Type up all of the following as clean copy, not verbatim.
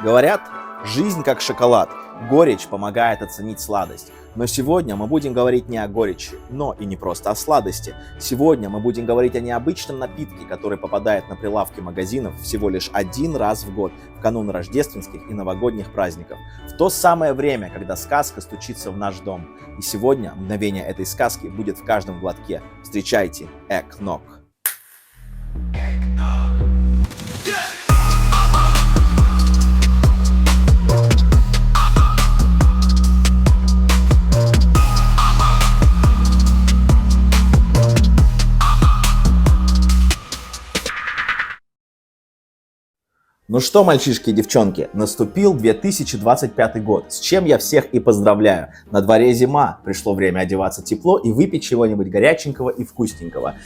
Говорят, жизнь как шоколад. Горечь помогает оценить сладость. Но сегодня мы будем говорить не о горечи, но и не просто о сладости. Сегодня мы будем говорить о необычном напитке, который попадает на прилавки магазинов всего лишь один раз в год, в канун рождественских и новогодних праздников. В то самое время, когда сказка стучится в наш дом. И сегодня мгновение этой сказки будет в каждом глотке. Встречайте Экног. Ну что, мальчишки и девчонки, наступил 2025 год, с чем я всех и поздравляю. На дворе зима, пришло время одеваться тепло и выпить чего-нибудь горяченького и вкусненького.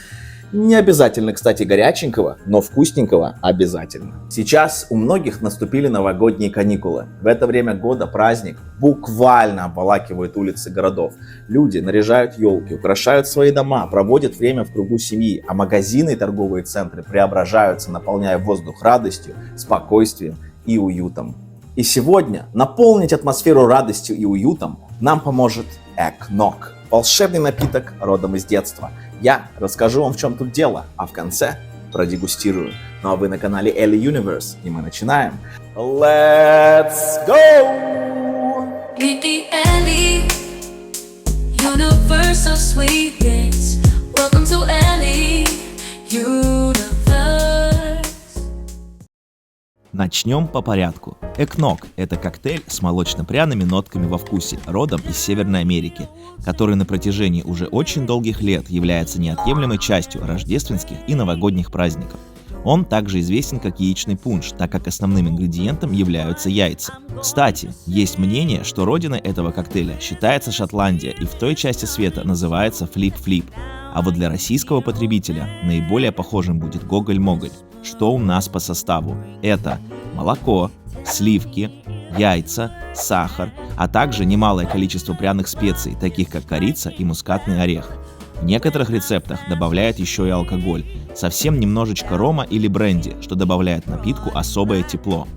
Не обязательно, кстати, горяченького, но вкусненького обязательно. Сейчас у многих наступили новогодние каникулы. В это время года праздник буквально обволакивает улицы городов. Люди наряжают елки, украшают свои дома, проводят время в кругу семьи, а магазины и торговые центры преображаются, наполняя воздух радостью, спокойствием и уютом. И сегодня наполнить атмосферу радостью и уютом нам поможет Экног. Волшебный напиток родом из детства. Я расскажу вам, в чем тут дело, а в конце продегустирую. Ну а вы на канале Ellie Universe, и мы начинаем. Let's go! Meet the Ellie Universe of sweetness. Welcome to Ellie Universe. Начнем по порядку. Экног – это коктейль с молочно-пряными нотками во вкусе, родом из Северной Америки, который на протяжении уже очень долгих лет является неотъемлемой частью рождественских и новогодних праздников. Он также известен как яичный пунш, так как основным ингредиентом являются яйца. Кстати, есть мнение, что родиной этого коктейля считается Шотландия и в той части света называется флип-флип. А вот для российского потребителя наиболее похожим будет гоголь-моголь. Что у нас по составу? Это молоко, сливки, яйца, сахар, а также немалое количество пряных специй, таких как корица и мускатный орех. В некоторых рецептах добавляют еще и алкоголь, совсем немножечко рома или бренди, что добавляет напитку особое тепло.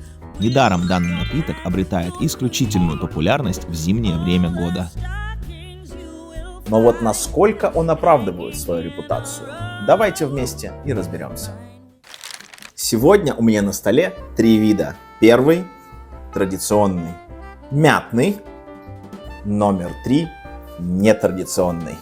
Недаром данный напиток обретает исключительную популярность в зимнее время года. Но вот насколько он оправдывает свою репутацию? Давайте вместе и разберемся. Сегодня у меня на столе 3 вида. Первый – традиционный, мятный. Номер 3 – нетрадиционный.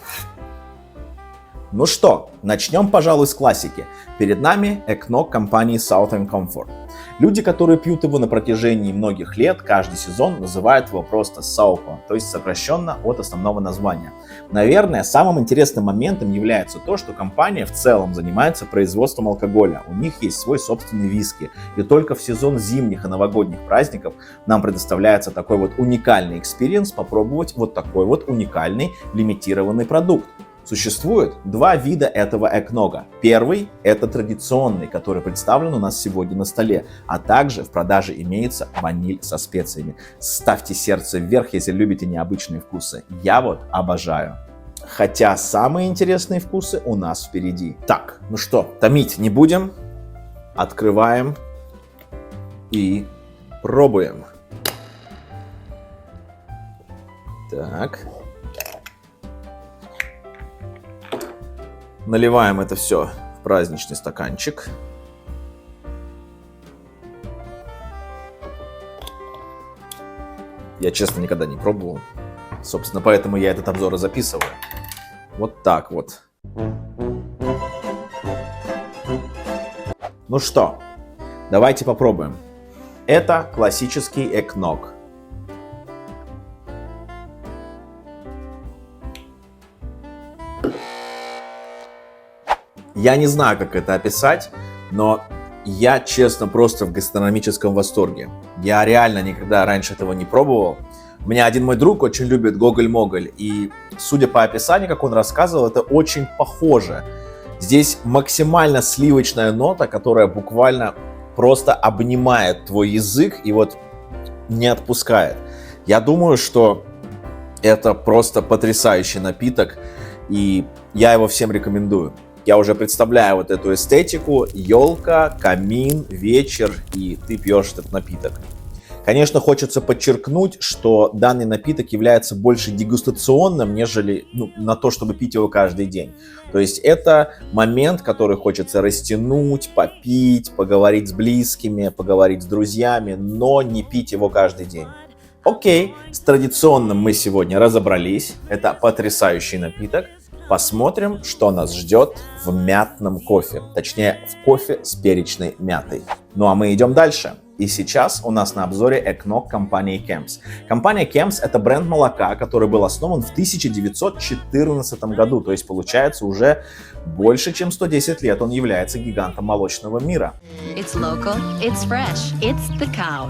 Ну что, начнем, пожалуй, с классики. Перед нами Экног компании Southern Comfort. Люди, которые пьют его на протяжении многих лет, каждый сезон называют его просто Саупо, то есть сокращенно от основного названия. Наверное, самым интересным моментом является то, что компания в целом занимается производством алкоголя. У них есть свой собственный виски. И только в сезон зимних и новогодних праздников нам предоставляется такой вот уникальный экспириенс попробовать вот такой вот уникальный лимитированный продукт. Существует 2 вида этого экнога. Первый – это традиционный, который представлен у нас сегодня на столе, а также в продаже имеется ваниль со специями. Ставьте сердце вверх, если любите необычные вкусы. Я вот обожаю. Хотя самые интересные вкусы у нас впереди. Так, ну что, томить не будем. Открываем и пробуем. Так. Наливаем это все в праздничный стаканчик. Я, честно, никогда не пробовал. Собственно, поэтому я этот обзор и записываю. Вот так вот. Ну что, давайте попробуем. Это классический экног. Я не знаю, как это описать, но я, честно, просто в гастрономическом восторге. Я реально никогда раньше этого не пробовал. У меня один мой друг очень любит гоголь-моголь, и, судя по описанию, как он рассказывал, это очень похоже. Здесь максимально сливочная нота, которая буквально просто обнимает твой язык и вот не отпускает. Я думаю, что это просто потрясающий напиток, и я его всем рекомендую. Я уже представляю вот эту эстетику: елка, камин, вечер, и ты пьешь этот напиток. Конечно, хочется подчеркнуть, что данный напиток является больше дегустационным, нежели на то, чтобы пить его каждый день. То есть это момент, который хочется растянуть, попить, поговорить с близкими, поговорить с друзьями, но не пить его каждый день. Окей, с традиционным мы сегодня разобрались. Это потрясающий напиток. Посмотрим, что нас ждет в мятном кофе. Точнее, в кофе с перечной мятой. Ну а мы идем дальше. И сейчас у нас на обзоре Eggnog компании Kemps. Компания Kemps — это бренд молока, который был основан в 1914 году. То есть, получается, уже больше, чем 110 лет он является гигантом молочного мира. It's local, it's fresh, it's the cow.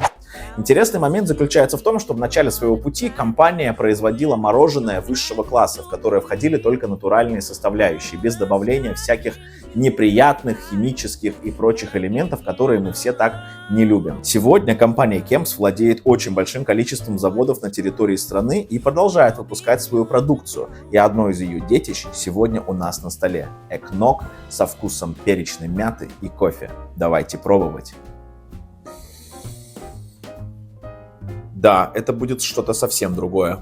Интересный момент заключается в том, что в начале своего пути компания производила мороженое высшего класса, в которое входили только натуральные составляющие, без добавления всяких неприятных химических и прочих элементов, которые мы все так не любим. Сегодня компания Kemps владеет очень большим количеством заводов на территории страны и продолжает выпускать свою продукцию. И одно из ее детищ сегодня у нас на столе. Eggnog со вкусом перечной мяты и кофе. Давайте пробовать. Да, это будет что-то совсем другое.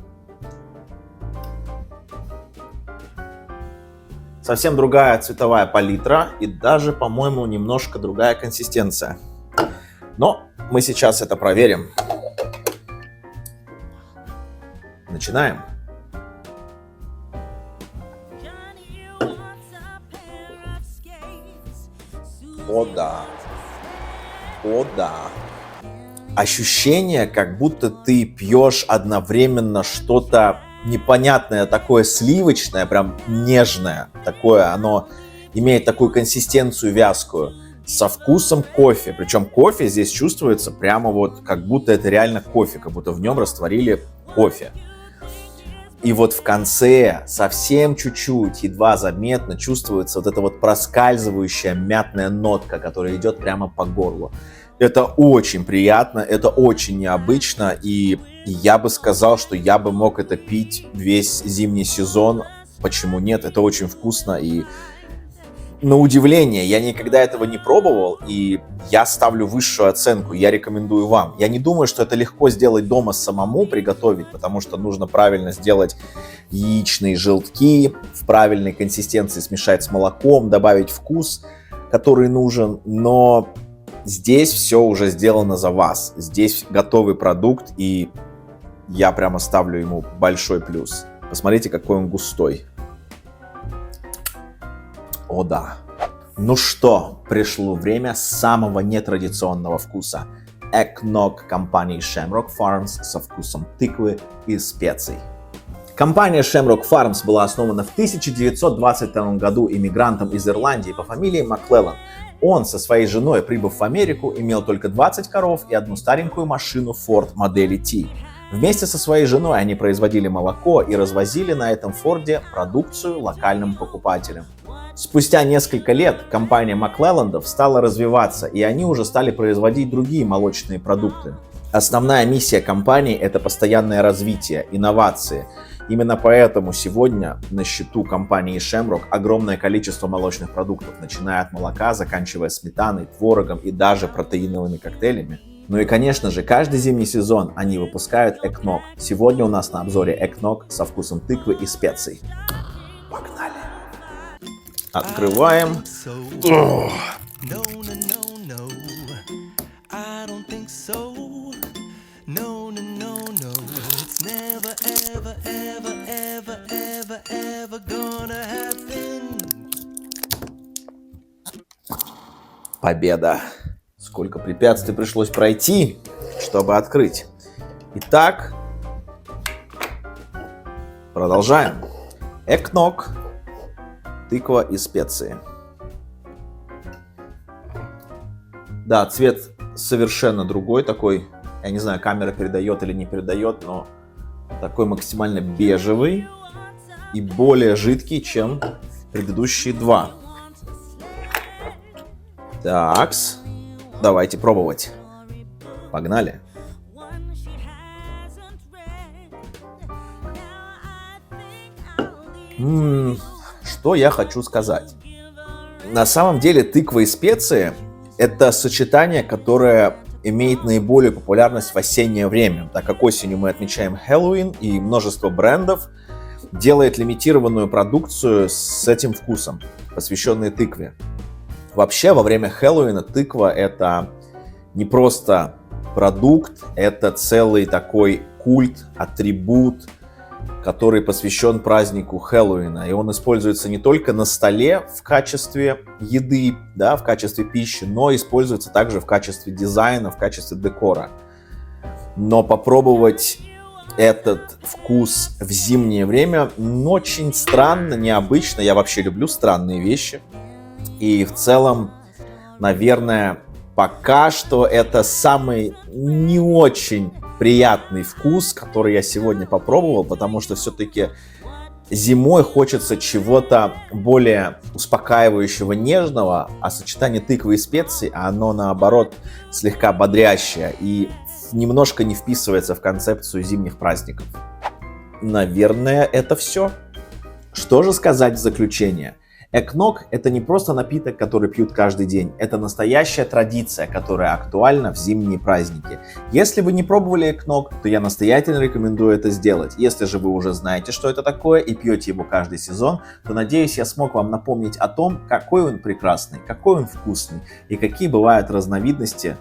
Совсем другая цветовая палитра и даже, по-моему, немножко другая консистенция. Но мы сейчас это проверим. Начинаем. О да. О да. Ощущение, как будто ты пьешь одновременно что-то непонятное, такое сливочное, прям нежное. Такое, оно имеет такую консистенцию вязкую, со вкусом кофе. Причем кофе здесь чувствуется прямо вот, как будто это реально кофе, как будто в нем растворили кофе. И вот в конце, совсем чуть-чуть, едва заметно чувствуется вот эта вот проскальзывающая мятная нотка, которая идет прямо по горлу. Это очень приятно, это очень необычно, и я бы сказал, что я бы мог это пить весь зимний сезон. Почему нет? Это очень вкусно, и на удивление, я никогда этого не пробовал, и я ставлю высшую оценку, я рекомендую вам. Я не думаю, что это легко сделать дома самому, приготовить, потому что нужно правильно сделать яичные желтки, в правильной консистенции смешать с молоком, добавить вкус, который нужен, но здесь все уже сделано за вас. Здесь готовый продукт, и я прямо ставлю ему большой плюс. Посмотрите, какой он густой. О да. Ну что, пришло время самого нетрадиционного вкуса. Eggnog компании Shamrock Farms со вкусом тыквы и специй. Компания Shamrock Farms была основана в 1922 году иммигрантом из Ирландии по фамилии Маклеллан. Он со своей женой, прибыв в Америку, имел только 20 коров и одну старенькую машину Ford модели T. Вместе со своей женой они производили молоко и развозили на этом Форде продукцию локальным покупателям. Спустя несколько лет компания Маклелландов стала развиваться, и они уже стали производить другие молочные продукты. Основная миссия компании – это постоянное развитие, инновации. Именно поэтому сегодня на счету компании Shamrock огромное количество молочных продуктов, начиная от молока, заканчивая сметаной, творогом и даже протеиновыми коктейлями. Ну и, конечно же, каждый зимний сезон они выпускают Eggnog. Сегодня у нас на обзоре Eggnog со вкусом тыквы и специй. Погнали! Открываем. Победа! Сколько препятствий пришлось пройти, чтобы открыть. Итак, продолжаем. Eggnog, тыква и специи. Да, цвет совершенно другой, такой, я не знаю, камера передает или не передает, но такой максимально бежевый и более жидкий, чем предыдущие два. Такс, давайте пробовать. Погнали. Что я хочу сказать? На самом деле тыква и специи — это сочетание, которое имеет наиболее популярность в осеннее время, так как осенью мы отмечаем Хэллоуин, и множество брендов делает лимитированную продукцию с этим вкусом, посвященную тыкве. Вообще, во время Хэллоуина тыква — это не просто продукт, это целый такой культ, атрибут, который посвящен празднику Хэллоуина. И он используется не только на столе в качестве еды, да, в качестве пищи, но используется также в качестве дизайна, в качестве декора. Но попробовать этот вкус в зимнее время очень странно, необычно. Я вообще люблю странные вещи. И в целом, наверное, пока что это самый не очень приятный вкус, который я сегодня попробовал, потому что все-таки зимой хочется чего-то более успокаивающего, нежного, а сочетание тыквы и специй, оно наоборот слегка бодрящее и немножко не вписывается в концепцию зимних праздников. Наверное, это все. Что же сказать в заключение? Экног — это не просто напиток, который пьют каждый день. Это настоящая традиция, которая актуальна в зимние праздники. Если вы не пробовали экног, то я настоятельно рекомендую это сделать. Если же вы уже знаете, что это такое, и пьете его каждый сезон, то, надеюсь, я смог вам напомнить о том, какой он прекрасный, какой он вкусный и какие бывают разновидности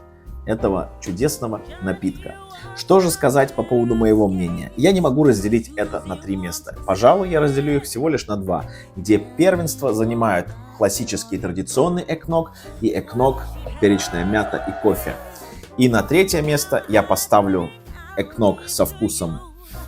этого чудесного напитка. Что же сказать по поводу моего мнения? Я не могу разделить это на 3 места. Пожалуй, я разделю их всего лишь на 2, где первенство занимают классический традиционный экног и экног перечная мята и кофе. И на 3-е место я поставлю экног со вкусом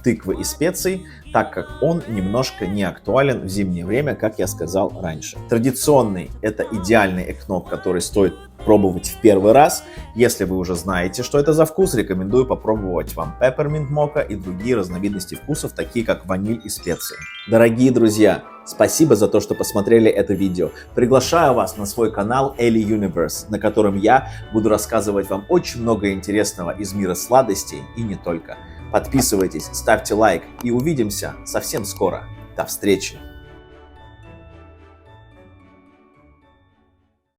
тыквы и специй, так как он немножко не актуален в зимнее время, как я сказал раньше. Традиционный — это идеальный экног, который стоит пробовать в первый раз. Если вы уже знаете, что это за вкус, рекомендую попробовать вам Peppermint Mocha и другие разновидности вкусов, такие как ваниль и специи. Дорогие друзья, спасибо за то, что посмотрели это видео. Приглашаю вас на свой канал Ellie Universe, на котором я буду рассказывать вам очень много интересного из мира сладостей и не только. Подписывайтесь, ставьте лайк и увидимся совсем скоро. До встречи!